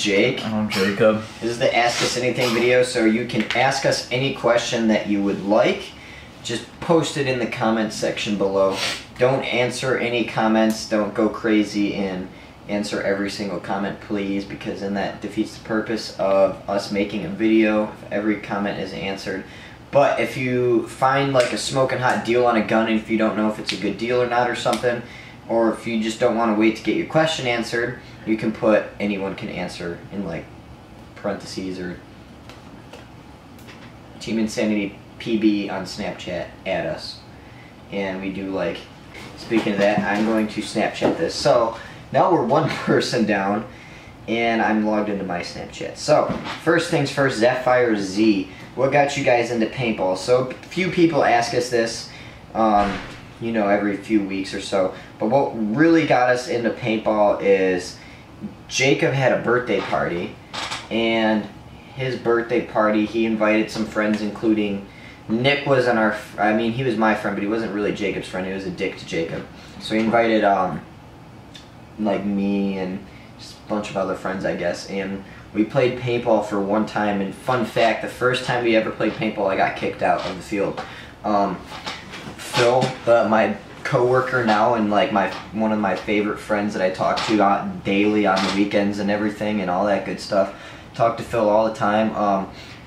Jake. I'm Jacob. This is the Ask Us Anything video, so you can ask us any question that you would like. Just post it in the comments section below. Don't answer any comments. Don't go crazy and answer every single comment, please, because then that defeats the purpose of us making a video if every comment is answered. But if you find like a smoking hot deal on a gun and if you don't know if it's a good deal or not or something, or if you just don't want to wait to get your question answered, you can put anyone can answer in like parentheses or Team Insanity PB on Snapchat at us. And we do like, speaking of that, I'm going to Snapchat this. So now we're one person down and I'm logged into my Snapchat. So first things first, Zephyr Z. What got you guys into paintball? So a few people ask us this, you know, every few weeks or so. But what really got us into paintball is Jacob had a birthday party, and his birthday party, he invited some friends, including Nick was on our, I mean, he was my friend, but he wasn't really Jacob's friend. He was a dick to Jacob. So he invited, like me and just a bunch of other friends, I guess, and we played paintball for one time. And fun fact, the first time we ever played paintball, I got kicked out of the field. Phil, my co-worker now and like one of my favorite friends that I talk to daily on the weekends and everything and all that good stuff. Talk to Phil all the time.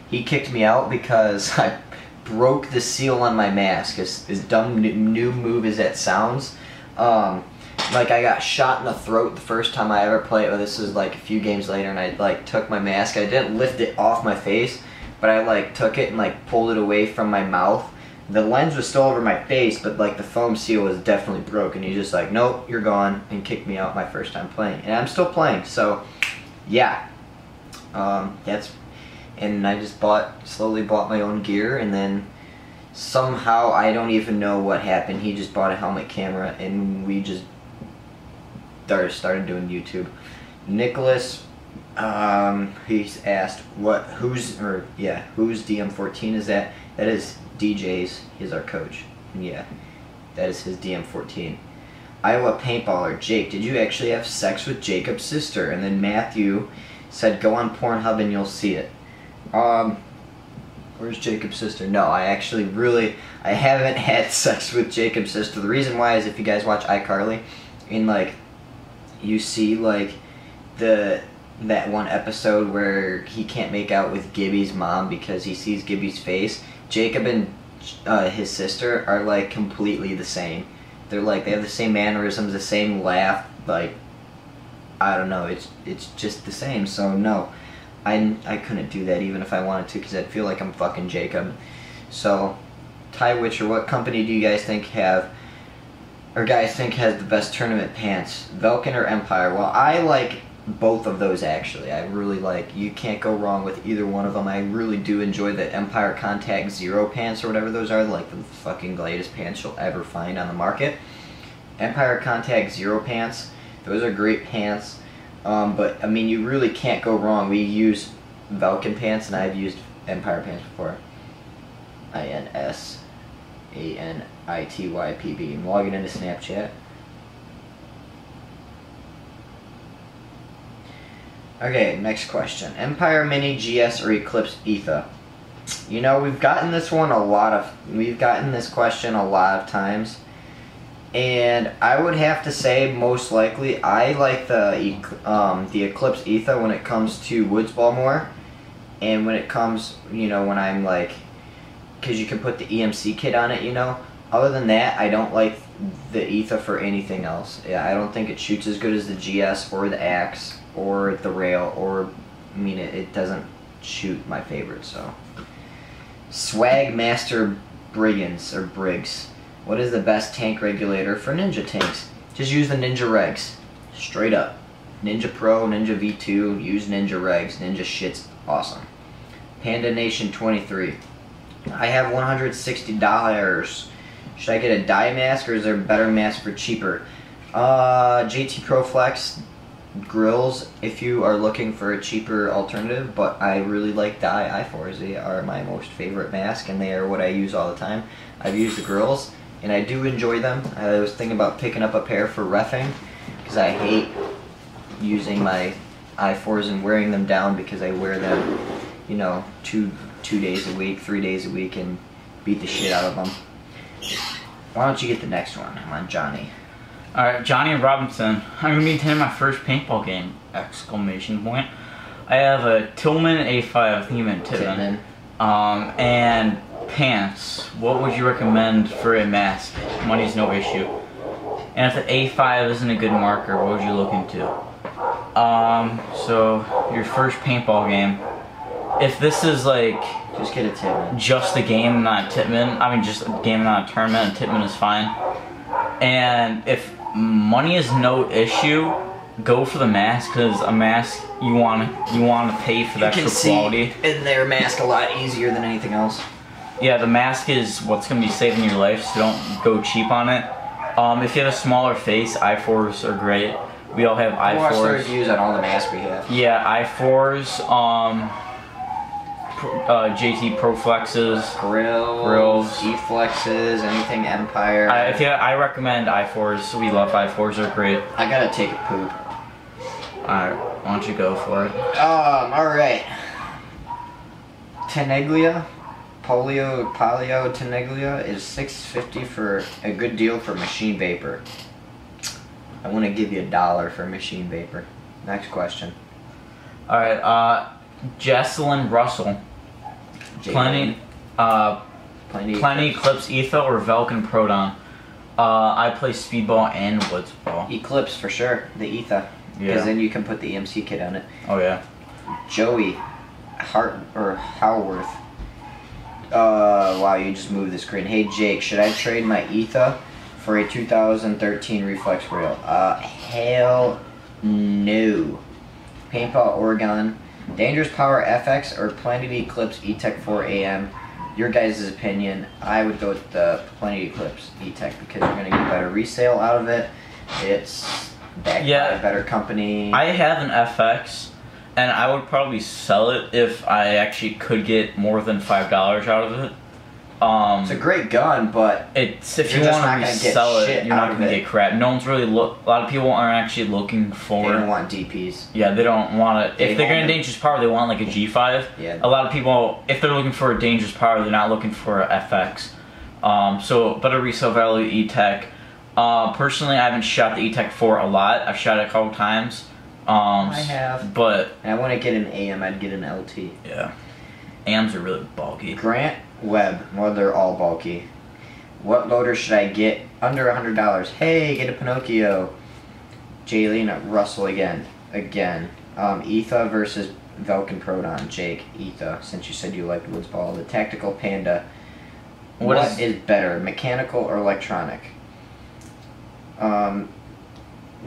He kicked me out because I broke the seal on my mask. As dumb new move as that sounds. Like I got shot in the throat the first time I ever played. Well, this was like a few games later, and I like took my mask. I didn't lift it off my face, but I like took it and like pulled it away from my mouth. The lens was still over my face, but like the foam seal was definitely broken. He's just like, nope, you're gone, and kicked me out my first time playing. And I'm still playing, so yeah. And I just slowly bought my own gear, and then somehow, I don't even know what happened, he just bought a helmet camera, and we just started doing YouTube. Nicholas, he's asked whose DM14 is that? That is DJ's. He's our coach. And yeah, that is his DM14. Iowa paintballer Jake, did you actually have sex with Jacob's sister? And then Matthew said, go on Pornhub and you'll see it. Where's Jacob's sister? No, I haven't had sex with Jacob's sister. The reason why is if you guys watch iCarly, and like you see like that one episode where he can't make out with Gibby's mom because he sees Gibby's face. Jacob and his sister are like completely the same. They're like, they have the same mannerisms, the same laugh, like I don't know, it's just the same. So no, I couldn't do that even if I wanted to, because I'd feel like I'm fucking Jacob. So Ty Witcher, what company do you guys think has the best tournament pants, Velkin or Empire? Well, I like both of those actually. I really like, you can't go wrong with either one of them. I really do enjoy the Empire Contact Zero pants or whatever those are, like the fucking latest pants you'll ever find on the market. Empire Contact Zero pants, those are great pants. But I mean, you really can't go wrong. We use Velkin pants, and I've used Empire pants before. INSANITYPB. I'm logging into Snapchat. Okay, next question. Empire Mini GS or Eclipse Etha? You know, we've gotten this question a lot of times. And I would have to say, most likely, I like the Eclipse Etha when it comes to woods ball more. And when it comes, you know, when I'm like, because you can put the EMC kit on it, you know. Other than that, I don't like the Etha for anything else. Yeah, I don't think it shoots as good as the GS or the Axe or the Rail, or, I mean, it doesn't shoot my favorite, so. Swag Master Briggs. What is the best tank regulator for Ninja tanks? Just use the Ninja Regs. Straight up. Ninja Pro, Ninja V2, use Ninja Regs. Ninja shit's awesome. Panda Nation 23. I have $160. Should I get a dye mask, or is there a better mask for cheaper? JT Pro Flex grills if you are looking for a cheaper alternative, but I really like dye i4s. They are my most favorite mask, and they are what I use all the time. I've used the grills, and I do enjoy them. I was thinking about picking up a pair for reffing, because I hate using my I4s and wearing them down because I wear them, you know, two days a week, 3 days a week, and beat the shit out of them. Why don't you get the next one? I'm on Johnny. Alright, Johnny Robinson. I'm going to be attending my first paintball game! Exclamation point. I have a Tillman A5, I think you meant Tillman. And pants. What would you recommend for a mask? Money's no issue. And if the A5 isn't a good marker, what would you look into? So your first paintball game. If this is like just get a Titman. Just a game, not a Titman. I mean, just a game, not a tournament. A Titman is fine. And if money is no issue, go for the mask, because a mask you want to pay for the extra quality. You can see in their mask a lot easier than anything else. Yeah, the mask is what's going to be saving your life, so don't go cheap on it. If you have a smaller face, I4s are great. We all have I4s. Watch the reviews on all the masks we have. Yeah, I4s, JT Pro Flexes, grills, E-Flexes, anything Empire. I recommend I4s. We love I4s, they're great. I gotta take a poop. Alright, why don't you go for it? Alright. Teneglia, Polio Teneglia is $6.50 for a good deal for machine vapor. I want to give you $1 for machine vapor. Next question. Alright, Jesselyn Russell. Plenty Eclipse Etha or Velkin Proton. I play speedball and woodsball. Eclipse for sure, the Etha. Because then you can put the EMC kit on it. Oh yeah. Joey Howarth. Wow, you just moved the screen. Hey Jake, should I trade my Etha for a 2013 reflex rail? Hell no. Paintball Oregon. Dangerous Power FX or Planet Eclipse E-Tech 4AM? Your guys' opinion. I would go with the Planet Eclipse E-Tech because you're going to get better resale out of it. It's backed by a better company. I have an FX, and I would probably sell it if I actually could get more than $5 out of it. It's a great gun, but if you want to resell it, you're not going to get crap. No one's really a lot of people aren't actually looking for. They don't want DPs. Yeah, they don't want it. If they're going to Dangerous Power, they want like a G5. Yeah. A lot of people, if they're looking for a Dangerous Power, they're not looking for a FX. So better resale value E-Tech. Personally, I haven't shot the E-Tech 4 a lot. I've shot it a couple times. I have. But and I want to get an AM. I'd get an LT. Yeah. AMs are really bulky. Grant Webb. Well, they're all bulky. What loader should I get under $100? Hey, get a Pinocchio. Jaylene Russell again. Etha versus Velkin Proton. Jake, Etha, since you said you liked Woodsball. The Tactical Panda. What is better, mechanical or electronic?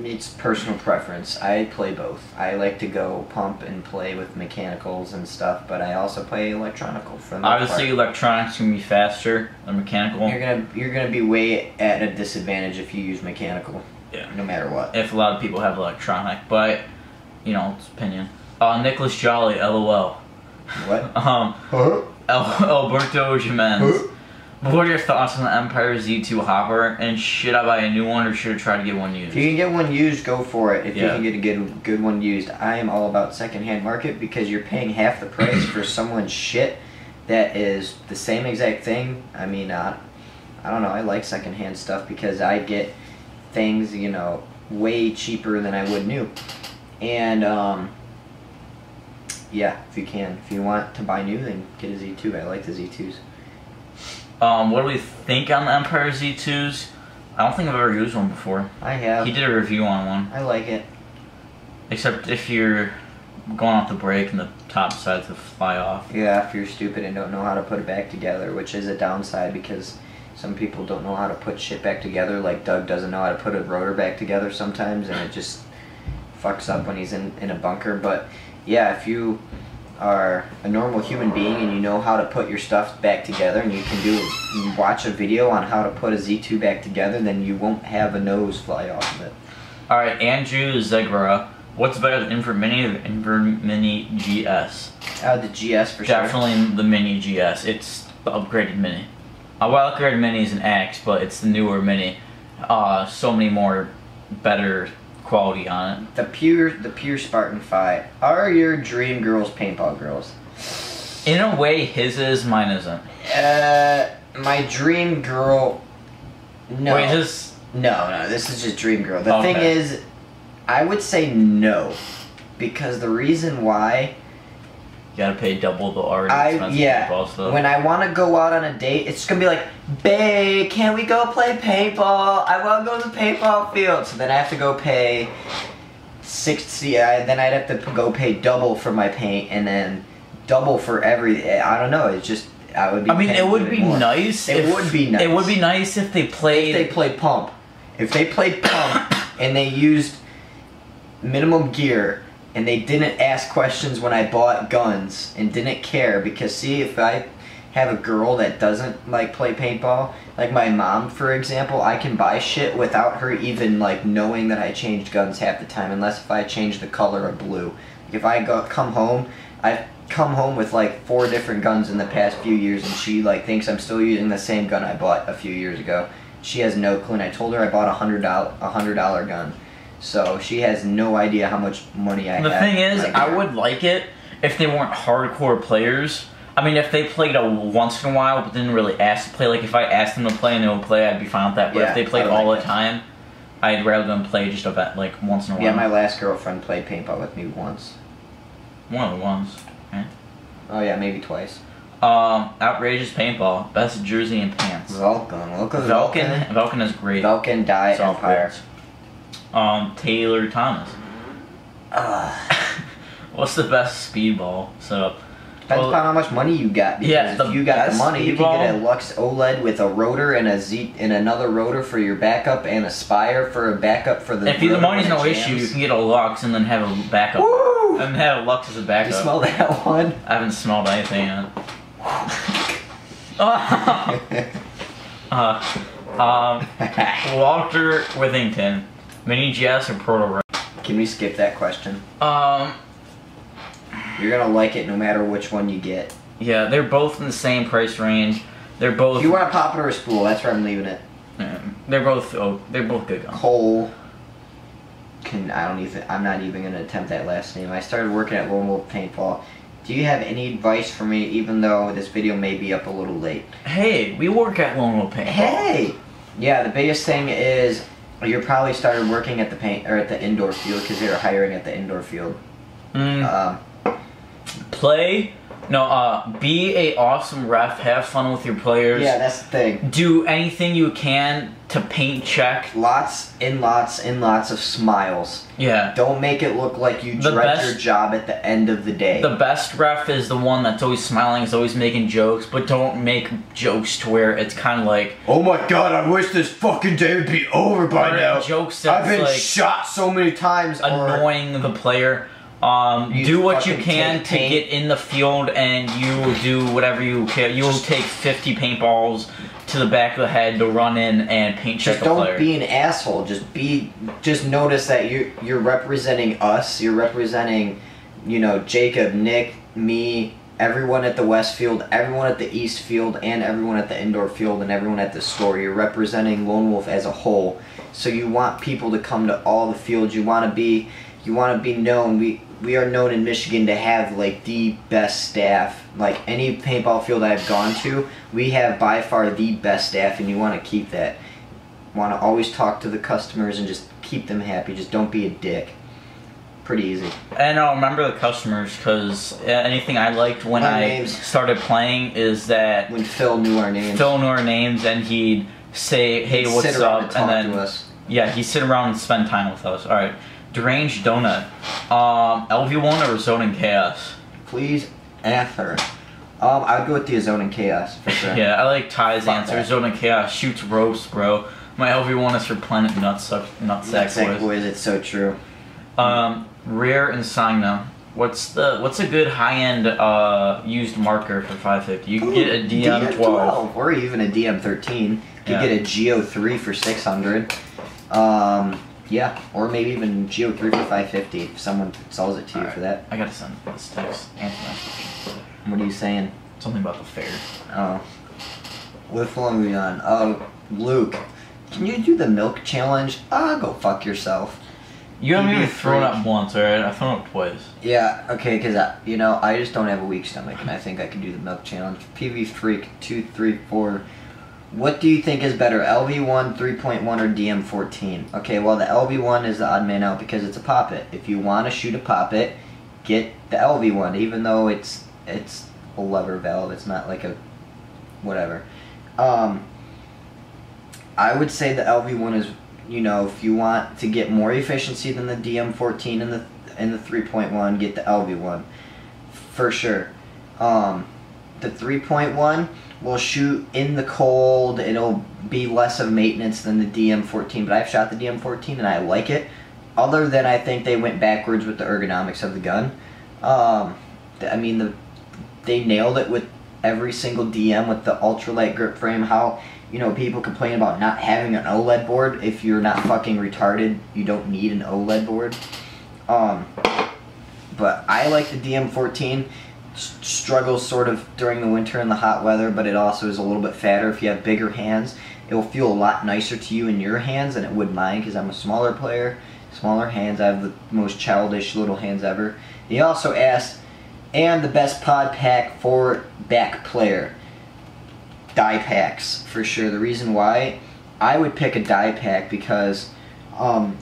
It's personal preference. I play both. I like to go pump and play with mechanicals and stuff, but I also play electronical for the most Obviously, part. electronics can be faster than mechanical. You're gonna be way at a disadvantage if you use mechanical. Yeah. No matter what. If a lot of people have electronic, but you know, it's opinion. Nicholas Jolly, LOL. What? Alberto Jimenez. What are your thoughts on the Empire Z2 hopper? And should I buy a new one or should I try to get one used? If you can get one used, go for it. If you can get a good one used. I am all about secondhand market because you're paying half the price for someone's shit that is the same exact thing. I mean, I don't know. I like secondhand stuff because I get things, you know, way cheaper than I would new. And yeah, if you want to buy new, then get a Z2. I like the Z2s. What do we think on the Empire Z2s? I don't think I've ever used one before. I have. He did a review on one. I like it. Except if you're going off the brake and the top decides to fly off. Yeah, if you're stupid and don't know how to put it back together, which is a downside because some people don't know how to put shit back together. Like Doug doesn't know how to put a rotor back together sometimes, and it just fucks up when he's in a bunker. But yeah, if you are a normal human being and you know how to put your stuff back together and you watch a video on how to put a Z2 back together, then you won't have a nose fly off of it. Alright, Andrew Zegra. What's better, the Inver Mini or the Inver Mini GS? The GS for sure. Definitely the Mini GS. It's the upgraded Mini. Well, upgraded Mini is an X, but it's the newer Mini. So many more better quality on it. The pure Spartan fight. Are your dream girls paintball girls? In a way, his is, mine isn't. My dream girl. No. Wait, his. No. This is just dream girl. The Okay. thing is, I would say no, because the reason why. You gotta pay double the already expensive paintball stuff. When I want to go out on a date, it's gonna be like, babe, can we go play paintball? I want to go to the paintball field. So then I have to go pay then I'd have to go pay double for my paint, and then double for I don't know. It's just I would be. I mean, it would be nice. It would be nice. It would be nice if they played. If they played pump. If they played pump and they used minimum gear. And they didn't ask questions when I bought guns and didn't care, because see, if I have a girl that doesn't like play paintball, like my mom for example, I can buy shit without her even like knowing that I changed guns half the time, unless if I change the color of blue. Like if I come home, I've come home with like 4 different guns in the past few years, and she like thinks I'm still using the same gun I bought a few years ago. She has no clue, and I told her I bought a $100 gun. So she has no idea how much money I have. The thing is, I would like it if they weren't hardcore players. I mean, if they played once in a while but didn't really ask to play, like if I asked them to play and they would play, I'd be fine with that. But if they played all the time, I'd rather them play just like once in a while. Yeah, my last girlfriend played paintball with me once. One of the ones. Okay. Oh yeah, maybe twice. Outrageous paintball, best jersey and pants. Vulcan is great. Vulcan Die Empire. Taylor Thomas. What's the best speedball setup? Depends upon how much money you got. Because if you got the money, you can get a Lux OLED with a rotor and another rotor for your backup, and a Spire for a backup for the. If the money's no issue, you can get a Lux and then have a backup. Woo! And have a Lux as a backup. You smell that one? I haven't smelled anything yet. Walter Withington, Mini GS or Proto? Can we skip that question? You're gonna like it no matter which one you get. Yeah, they're both in the same price range. They're both. If you want a pop it or a spool, that's where I'm leaving it. Yeah, they're both good guns. Cole. I'm not even gonna attempt that last name. I started working at Lone Wolf Paintball. Do you have any advice for me, even though this video may be up a little late? Hey, we work at Lone Wolf Paintball. Hey! Yeah, the biggest thing is you probably started working at the indoor field, because they were hiring at the indoor field. Be a awesome ref, have fun with your players. Yeah, that's the thing. Do anything you can to paint check. Lots and lots and lots of smiles. Yeah. Don't make it look like you dread your job at the end of the day. The best ref is the one that's always smiling, is always making jokes, but don't make jokes to where it's kind of like, oh my god, I wish this fucking day would be over by now. Jokes that's I've been like shot so many times. Annoying the player. Do what you can to get in the field, and you will do whatever you can. You will take 50 paintballs to the back of the head to run in and paint check a player. Just don't be an asshole. Just notice that you're representing us. You're representing, Jacob, Nick, me, everyone at the West Field, everyone at the East Field, and everyone at the indoor field, and everyone at the store. You're representing Lone Wolf as a whole. So you want people to come to all the fields. You want to be known. We are known in Michigan to have like the best staff. Like any paintball field I've gone to, we have by far the best staff, and you want to keep that. Want to always talk to the customers and just keep them happy. Just don't be a dick. Pretty easy. And I'll remember the customers, because anything I liked when I started playing is that when Phil knew our names. Phil knew our names, and he'd say, "Hey, what's up?" And then yeah, he'd sit around and spend time with us. All right. Deranged Donut. LV1 or Zone and Chaos? Please answer. I'd go with the Zone and Chaos for sure. Yeah, I like Ty's answer. Zone and Chaos shoots ropes, bro. My LV1 is for Planet Nutsack Boys. It's so true. Rare Insignia. What's a good high-end used marker for 550? You can get a DM12 or even a DM13. You can get a Geo3 for 600. Yeah, or maybe even Geo 3 for 550 if someone sells it to you for that. I gotta send this text. Answer my question. What are you saying? Something about the fair. Oh. What's going on? Oh, Luke, can you do the milk challenge? Go fuck yourself. You haven't even PB3. thrown up once, alright? I've thrown up twice. Yeah, okay, because, I just don't have a weak stomach, and I think I can do the milk challenge. PB Freak 234. What do you think is better, LV1, 3.1, or DM14? Okay, well, the LV1 is the odd man out because it's a poppet. If you want to shoot a poppet, get the LV1, even though it's a lever valve. It's not like a whatever. I would say the LV1 is, if you want to get more efficiency than the DM14 and the 3.1, get the LV1 for sure. The 3.1 will shoot in the cold. It'll be less of maintenance than the DM14, but I've shot the DM14 and I like it. Other than I think they went backwards with the ergonomics of the gun. They nailed it with every single DM with the ultralight grip frame. How, people complain about not having an OLED board. If you're not fucking retarded, you don't need an OLED board. But I like the DM14. Struggles sort of during the winter and the hot weather, but it also is a little bit fatter. If you have bigger hands, it will feel a lot nicer to you in your hands than it would mine, because I'm a smaller player. Smaller hands. I have the most childish little hands ever. He also asked, and the best pod pack for back player. Die packs, for sure. The reason why I would pick a die pack, because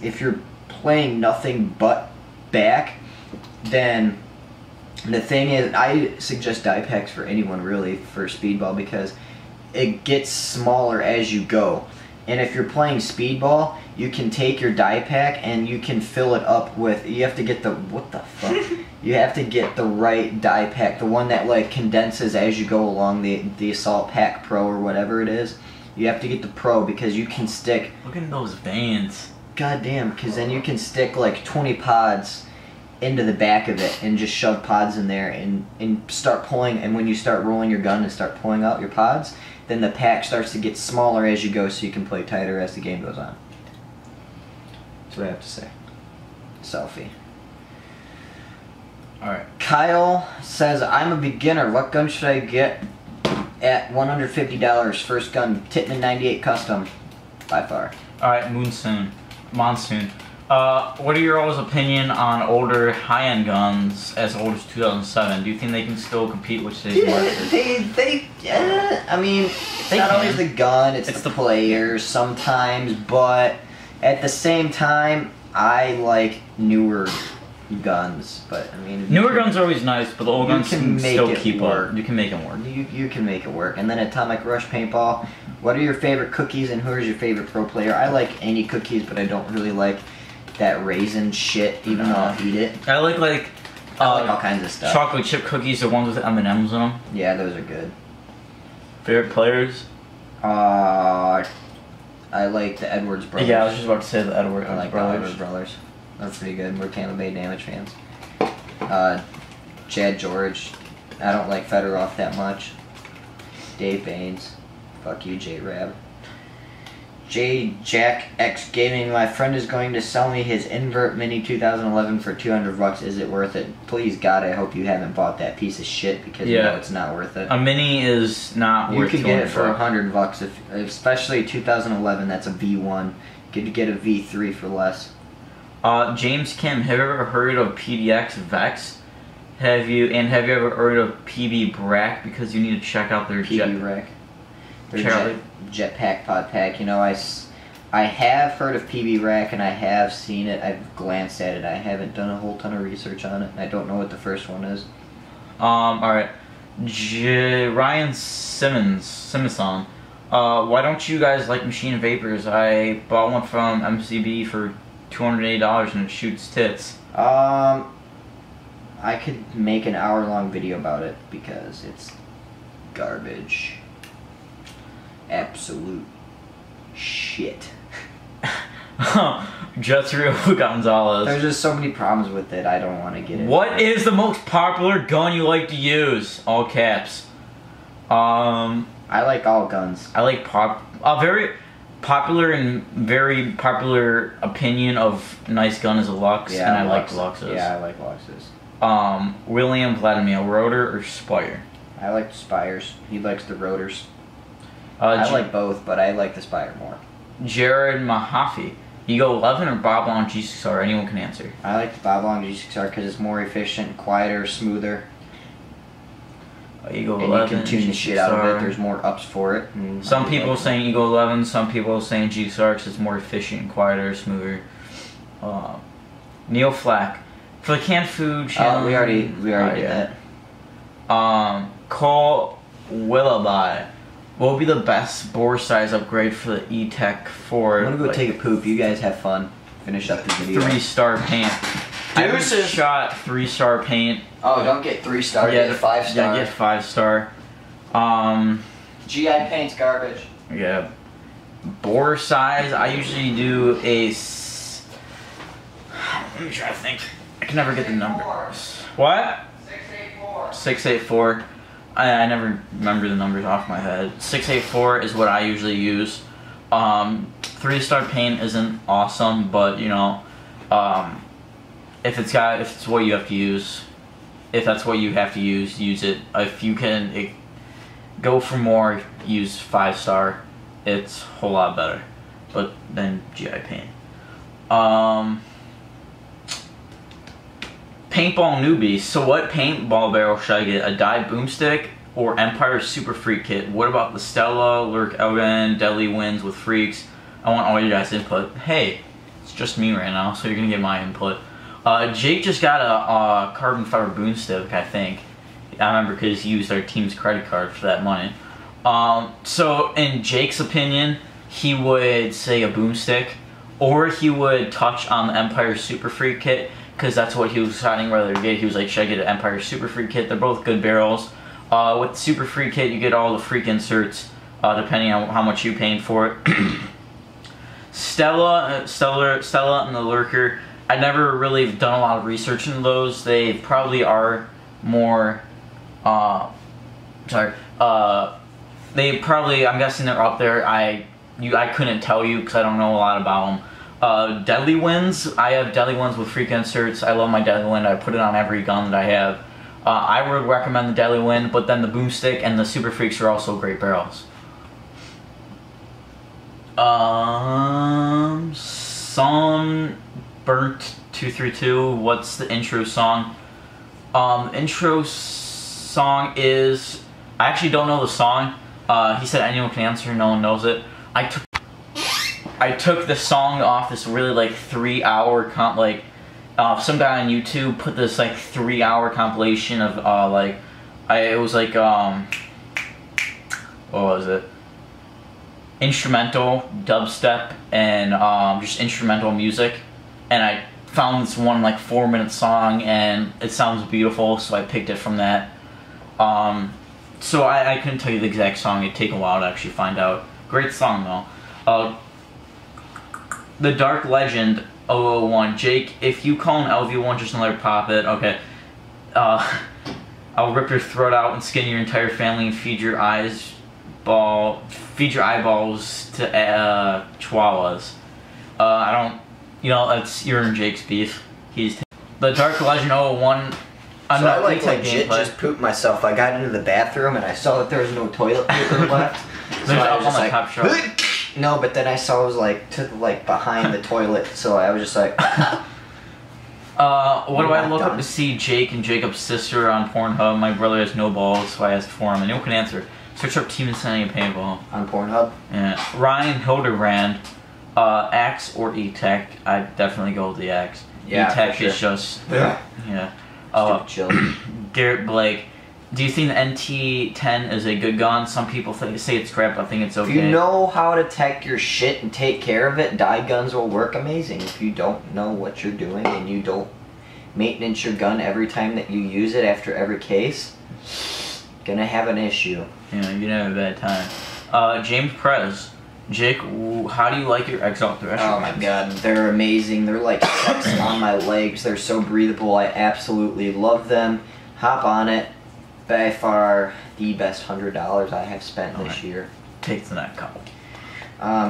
if you're playing nothing but back, then the thing is, I suggest die packs for anyone really for speedball, because it gets smaller as you go. And if you're playing speedball, you can take your die pack and you can fill it up with, you have to get the, what the fuck? You have to get the right die pack, the one that like condenses as you go along, the Assault Pack Pro or whatever it is. You have to get the Pro, because you can stick, Look at those veins. goddamn, because then you can stick like 20 pods into the back of it and just shove pods in there and start pulling. And when you start rolling your gun and start pulling out your pods, then the pack starts to get smaller as you go, so you can play tighter as the game goes on. That's what I have to say. Selfie. Alright. Kyle says, I'm a beginner. What gun should I get at $150? First gun, Tittman 98 Custom. By far. Alright, Monsoon. What are your all's opinion on older high-end guns as old as 2007? Do you think they can still compete with today's market? It's not always the gun, it's the players sometimes, but at the same time, I like newer guns, but newer guns are always nice, but the old guns can still keep work. up. You can make them work. You can make it work. And then Atomic Rush Paintball. What are your favorite cookies and who is your favorite pro player? I like any cookies, but I don't really like that raisin shit, even though I'll eat it. I like all kinds of stuff. Chocolate chip cookies, the ones with M&Ms in them. Yeah, those are good. Favorite players? I like the Edwards brothers. Yeah, I was just about to say the Edwards I like brothers. the Edwards brothers. They're pretty good. We're Tampa Bay Damage fans. Chad George. I don't like Fedorov that much. Dave Baines. Fuck you, J-Rab. J Jack X Gaming. My friend is going to sell me his Invert Mini 2011 for $200. Is it worth it? Please God, I hope you haven't bought that piece of shit, because you know it's not worth it. A Mini is not worth it. You could get it for $100 especially 2011. That's a V1. You could get a V3 for less. James Kim, have you ever heard of PDX Vex? Have you ever heard of PB Brack? Because you need to check out their PB Brack. Their jetpack pod pack. I have heard of PB Rack and I have seen it. I've glanced at it. I haven't done a whole ton of research on it. I don't know what the first one is. Alright. Ryan Simonson. Why don't you guys like Machine Vapors? I bought one from MCB for $280 and it shoots tits. I could make an hour-long video about it because it's garbage. Absolute shit. Jetsrio Gonzalez. There's just so many problems with it, I don't want to get it. What is the most popular gun you like to use? All caps. I like all guns. I like a very popular opinion of nice gun is a Lux, and I like Luxes. Yeah, I like Luxes. William Vladimir, rotor or Spire? I like the Spires. He likes the rotors. I like both, but I like the Spire more. Jared Mahaffey. You go 11 or Bob Long G6R? Anyone can answer. I like the Bob Long G6R because it's more efficient, quieter, smoother. You go and 11. You can tune G6R. the shit out of it. There's more ups for it. Some people are saying you go 11. Some people are saying G6R because it's more efficient, quieter, smoother. Neil Flack for the canned food challenge. We already did that. Cole Willoughby. What would be the best bore size upgrade for the E-Tech 4? I'm gonna go take a poop. You guys have fun. Finish up the video. 3-star paint. I shot 3-star paint. Oh, don't get 3-star. Get 5-star. Yeah, get 5-star. GI paint's garbage. Yeah. Bore size. I usually do a. Let me try to think. I can never get the numbers. What? 684. 684. I never remember the numbers off my head. 684 is what I usually use. 3-star paint isn't awesome, but you know, if it's what you have to use, if that's what you have to use it. If you can go for more, use 5-star. It's a whole lot better, but then GI paint. Paintball newbies. So what paintball barrel should I get? A dye boomstick or Empire Super Freak kit? What about the Stella, Lurk Elgin, Deadly Winds with Freaks? I want all your guys' input. Hey, it's just me right now, so you're gonna get my input. Jake just got a carbon fiber boomstick, I think. I remember because he used our team's credit card for that money. So in Jake's opinion, he would say a boomstick, or he would touch on the Empire Super Freak kit, because that's what he was deciding whether to get. He was like, should I get an Empire Super Freak kit? They're both good barrels. With the Super Freak kit, you get all the freak inserts, depending on how much you're paying for it. Stella and the Lurker, I never really done a lot of research into those. They probably are more, they probably, I'm guessing they're up there. I couldn't tell you because I don't know a lot about them. Deadly Winds, I have Deadly Winds with freak inserts. I love my Deadly Wind. I put it on every gun that I have. I would recommend the Deadly Wind, but then the Boomstick and the Super Freaks are also great barrels. Song Burnt 232. What's the intro song? Intro song is, I actually don't know the song. He said anyone can answer. No one knows it. I took the song off this really like 3-hour some guy on YouTube put this like 3-hour compilation of it was like what was it? Instrumental dubstep and just instrumental music, and I found this one like 4-minute song and it sounds beautiful, so I picked it from that. So I couldn't tell you the exact song. It'd take a while to actually find out. Great song though. The Dark Legend 001. Jake, if you call an LV1 just another pop it, okay. I'll rip your throat out and skin your entire family and feed your eyeballs to chihuahuas. I don't, that's your and Jake's beef. The Dark Legend 001. So I legit just pooped myself. I got into the bathroom and I saw that there was no toilet paper left. There's up on the top shelf. No, but then I saw it was behind the toilet, so I was just like. What do I look up to see Jake and Jacob's sister on Pornhub? My brother has no balls, so I asked for him, and no one can answer. Search up Team Insanity Paintball. On Pornhub? Yeah. Ryan Hildebrand, Axe or E-Tech? I'd definitely go with the Axe. Yeah, E-Tech sure. is just. Yeah. Chill. Garrett Blake. Do you think the NT10 is a good gun? Some people say it's crap. I think it's okay. If you know how to tech your shit and take care of it, dye guns will work amazing. If you don't know what you're doing and you don't maintenance your gun every time that you use it after every case, gonna have an issue. Yeah, you're gonna have a bad time. James Prez. Jake, how do you like your Exalt Thresher? Oh my god, they're amazing. They're like sex on my legs. They're so breathable. I absolutely love them. Hop on it. By far the best $100 I have spent this year. Take the next couple.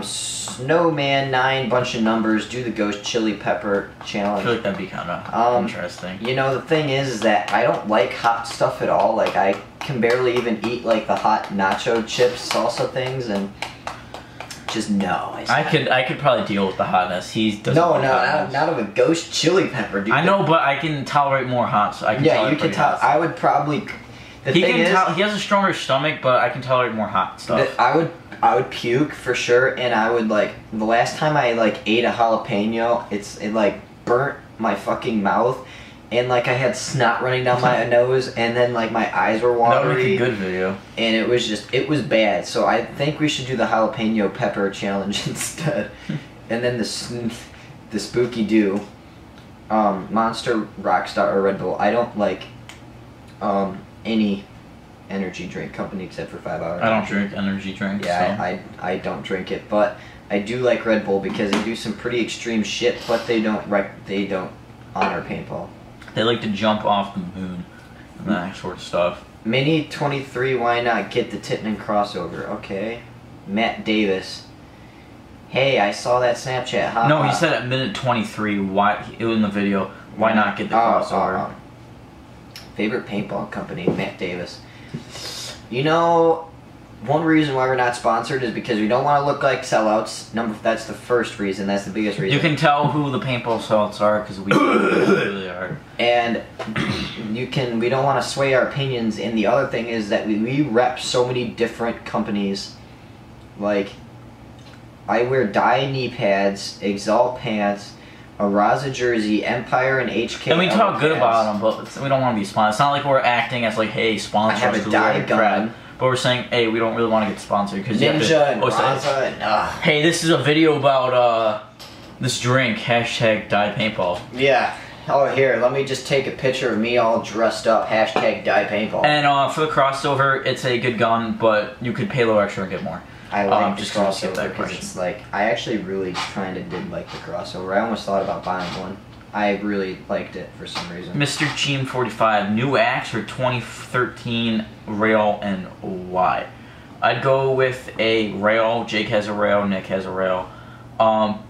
Snowman 9, bunch of numbers. Do the Ghost Chili Pepper Challenge. I feel like that'd be kind of interesting. The thing is that I don't like hot stuff at all. Like I can barely even eat like the hot nacho chips, salsa things, and just no. I could probably deal with the hotness. He doesn't. No, not of a ghost chili pepper, dude. I know, but I can tolerate more hot. So I can yeah, you can tell. I would probably. He has a stronger stomach, but I can tolerate more hot stuff. I would puke for sure, and I would like the last time I like ate a jalapeno, it like burnt my fucking mouth, and like I had snot running down my nose, and then like my eyes were watery. That would make a good video. And it was bad. So I think we should do the jalapeno pepper challenge instead, and then the Spooky Doo, Monster, Rockstar, or Red Bull. I don't like any energy drink company except for 5 Hour. I don't drink energy drinks. Yeah, so. I don't drink it, but I do like Red Bull because they do some pretty extreme shit, but they don't honor paintball. They like to jump off the moon and that sort of stuff. Mini 23, why not get the Titman crossover? Okay. Matt Davis. Hey, I saw that Snapchat. Ha, no, ha. he said at minute 23. Why it was in the video? Why not get the crossover? Favorite paintball company, Matt Davis. You know, one reason why we're not sponsored is because we don't want to look like sellouts. That's the first reason. That's the biggest reason. You can tell who the paintball sellouts are because we really are. And we don't want to sway our opinions. And the other thing is that we rep so many different companies. Like, I wear Dye knee pads, Exalt pants, a Raza jersey, Empire, and HK. And we talk good about them, but we don't want to be sponsored. It's not like we're acting as like, hey, sponsor us. I have a Dye gun. But we're saying, hey, we don't really want to get sponsored because Ninja and Raza and hey, this is a video about this drink. Hashtag Dye Paintball. Yeah. Oh, here, let me just take a picture of me all dressed up. Hashtag Dye Paintball. And for the crossover, it's a good gun, but you could pay a little extra and get more. I like the crossover because it's like, I actually really kind of did like the crossover. I almost thought about buying one. I really liked it for some reason. Mr. Cheem 45, new axe for 2013 rail and why? I'd go with a rail. Jake has a rail. Nick has a rail. What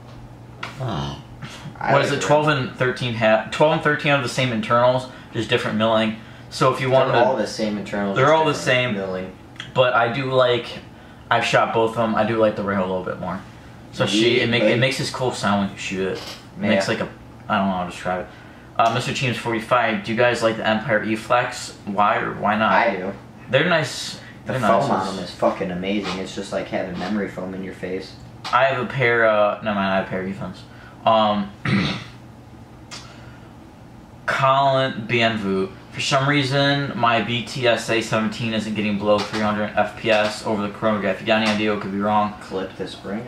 is it? 12 and 13 have the same internals, just different milling. So if you want, they're all the same internals. They're all the same milling. But I do like. I've shot both of them. I do like the rail a little bit more. So it makes this cool sound when you shoot it. It makes like a, I don't know how to describe it. Mr. Cheems 45, do you guys like the Empire E-Flex? Why or why not? I do. They're nice. The foam on them is fucking amazing. It's just like having memory foam in your face. I have a pair, no man, I have a pair of E-Fins. Colin Bienvu. For some reason, my BTSA 17 isn't getting below 300 FPS over the chronograph. If you got any idea, it could be wrong. Clip this spring.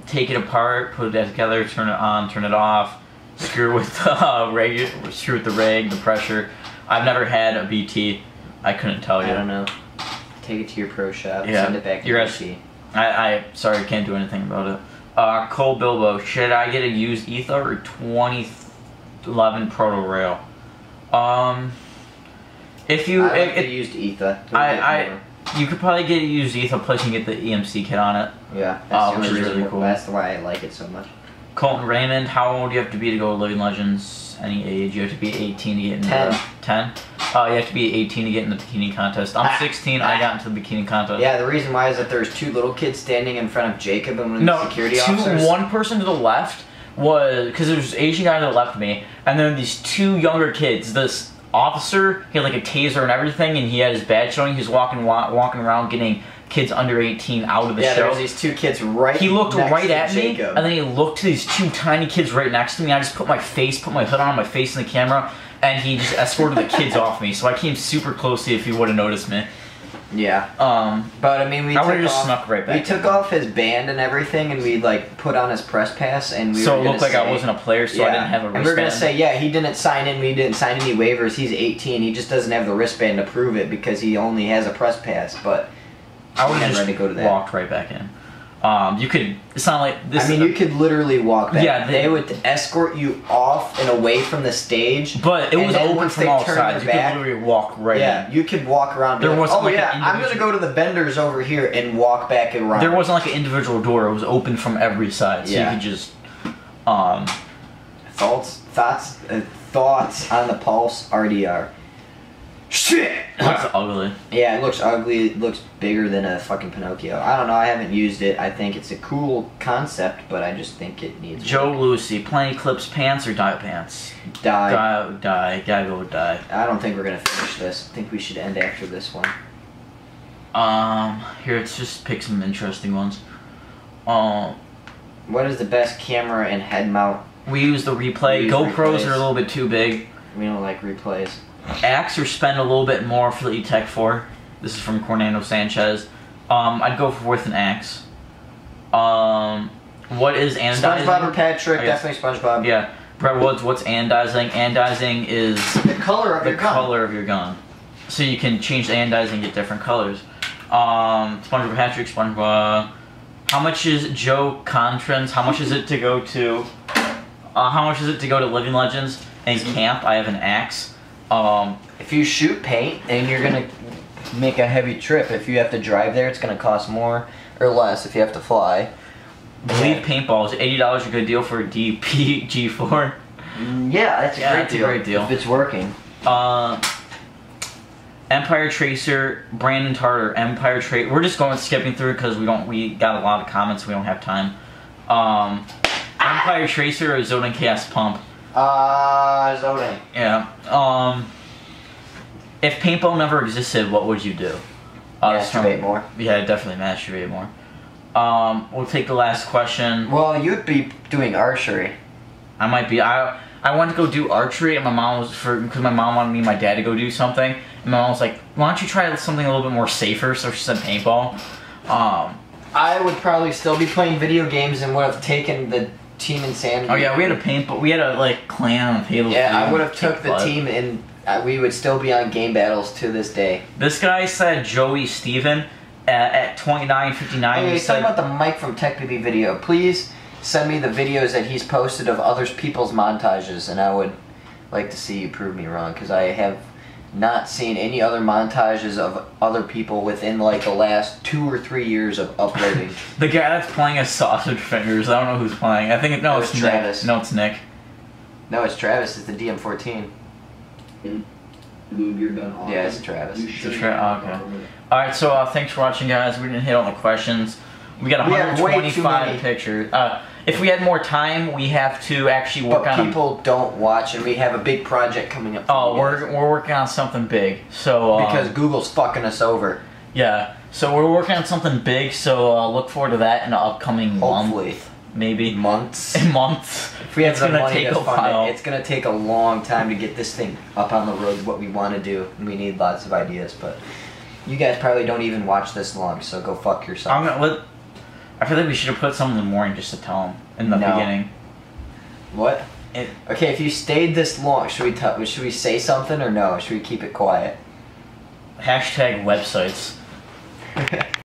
Take it apart, put it together, turn it on, turn it off, screw with the rag, the pressure. I've never had a BT. I couldn't tell you. I don't know. Take it to your pro shop. Yeah. Send it back to BT. Sorry, I can't do anything about it. Cole Bilbo, should I get a used Etha or 2011 Proto Rail? If you I like the used Etha. You could probably get a used Etha, plus you can get the EMC kit on it. Yeah, that's which is really cool. That's why I like it so much. Colton Raymond, how old do you have to be to go to Living Legends? Any age? You have to be 18 to get into 10. You have to be 18 to get in the bikini contest. I'm 16. I got into the bikini contest. Yeah, the reason why is that there's two little kids standing in front of Jacob and one of the security officers. One person to the left was, because there was an Asian guy to the left of me, and then these two younger kids. This officer, he had like a taser and everything, and he had his badge showing. He was walking around getting kids under 18 out of the show. Yeah, there was these two kids right. He looked right at me, Jacob. and then he looked to these two tiny kids right next to me. I just put my hood on, my face in the camera, and he just escorted the kids off me. So I came super closely if he would have noticed me. Yeah. But I mean, we took off his band and everything, and we like put on his press pass, and we. So it looked like I wasn't a player, so I didn't have a wristband. And we were gonna say, yeah, he didn't sign in. We didn't sign any waivers. He's 18. He just doesn't have the wristband to prove it because he only has a press pass. But I would have just go to that. Walked right back in. You could. It's not like this. I mean, you could literally walk back. Yeah, they would escort you off and away from the stage. But it was open from all sides. You could literally walk right in. Yeah, you could walk around. There wasn't like I'm gonna go to the vendors over here and walk back around. There wasn't like an individual door. It was open from every side, so you could just. Thoughts on the Pulse RDR. Shit! It looks ugly. Yeah, it looks ugly. It looks bigger than a fucking Pinocchio. I don't know. I haven't used it. I think it's a cool concept, but I just think it needs Joe work. Lucy, Plain Eclipse pants or dye pants? Die. Dye. Gotta go with dye. I don't think we're gonna finish this. I think we should end after this one. Here, let's just pick some interesting ones. What is the best camera and head mount? We use the replay. We use GoPros replays. are a little bit too big. We don't like replays. Axe or spend a little bit more for the E-Tech 4. This is from Cornando Sanchez. I'd go with an axe. What is anodizing? SpongeBob or Patrick? Definitely SpongeBob. Yeah. Brett Woods, what's anodizing? Anodizing is the color of the your gun. color of your gun. So you can change the anodizing and get different colors. SpongeBob Patrick, SpongeBob. How much is Joe Contrans? How much is it to go to? How much is it to go to Living Legends and camp? I have an axe. If you shoot paint and you're gonna make a heavy trip, if you have to drive there, it's gonna cost more or less if you have to fly. Believe Paintball is $80 a good deal for a DPG4. Yeah, that's a great deal. If it's working. Empire Tracer, Brandon Tartar, Empire Tracer. We're just skipping through because we got a lot of comments. We don't have time. Empire Tracer or Zoden Chaos Pump. Zoden. Yeah. If paintball never existed, what would you do? Masturbate more. Yeah, definitely masturbate more. We'll take the last question. Well, you'd be doing archery. I might be. I wanted to go do archery, and my mom was because my mom wanted me and my dad to go do something, and my mom was like, "Why don't you try something a little bit more safer?" So she said paintball. I would probably still be playing video games and would have taken the team insanity. Oh yeah, we had a paintball. We had a clan of Halo. Yeah, I would have took the team and we would still be on game battles to this day. This guy said Joey Steven at 29:59. Hey, he's talking about the Mike from TechBB video. Please send me the videos that he's posted of other people's montages, and I would like to see you prove me wrong, because I have not seen any other montages of other people within like the last 2 or 3 years of uploading. The guy that's playing as Sausage Fingers. I don't know who's playing. I think it's Travis. Nick. No, it's Nick. No, it's Travis. It's the DM14. Move your gun off. Yeah, it's Travis. Okay. Alright, so thanks for watching, guys. We didn't hit all the questions. We got We have way too 125 many. pictures. If we had more time, we have to actually work But on. people don't watch, and we have a big project coming up. Oh, we're working on something big. So because Google's fucking us over. yeah, so we're working on something big. So look forward to that in the upcoming Hopefully. month, maybe Months. months. If we have It's the gonna money take to a fund while. it, it's gonna take a long time to get this thing up on the road. What we want to do, and we need lots of ideas. But you guys probably don't even watch this long, so go fuck yourself. I feel like we should have put some in the morning just to tell them in the beginning. What? It, Okay, if you stayed this long, should we say something or no? Should we keep it quiet? #websites.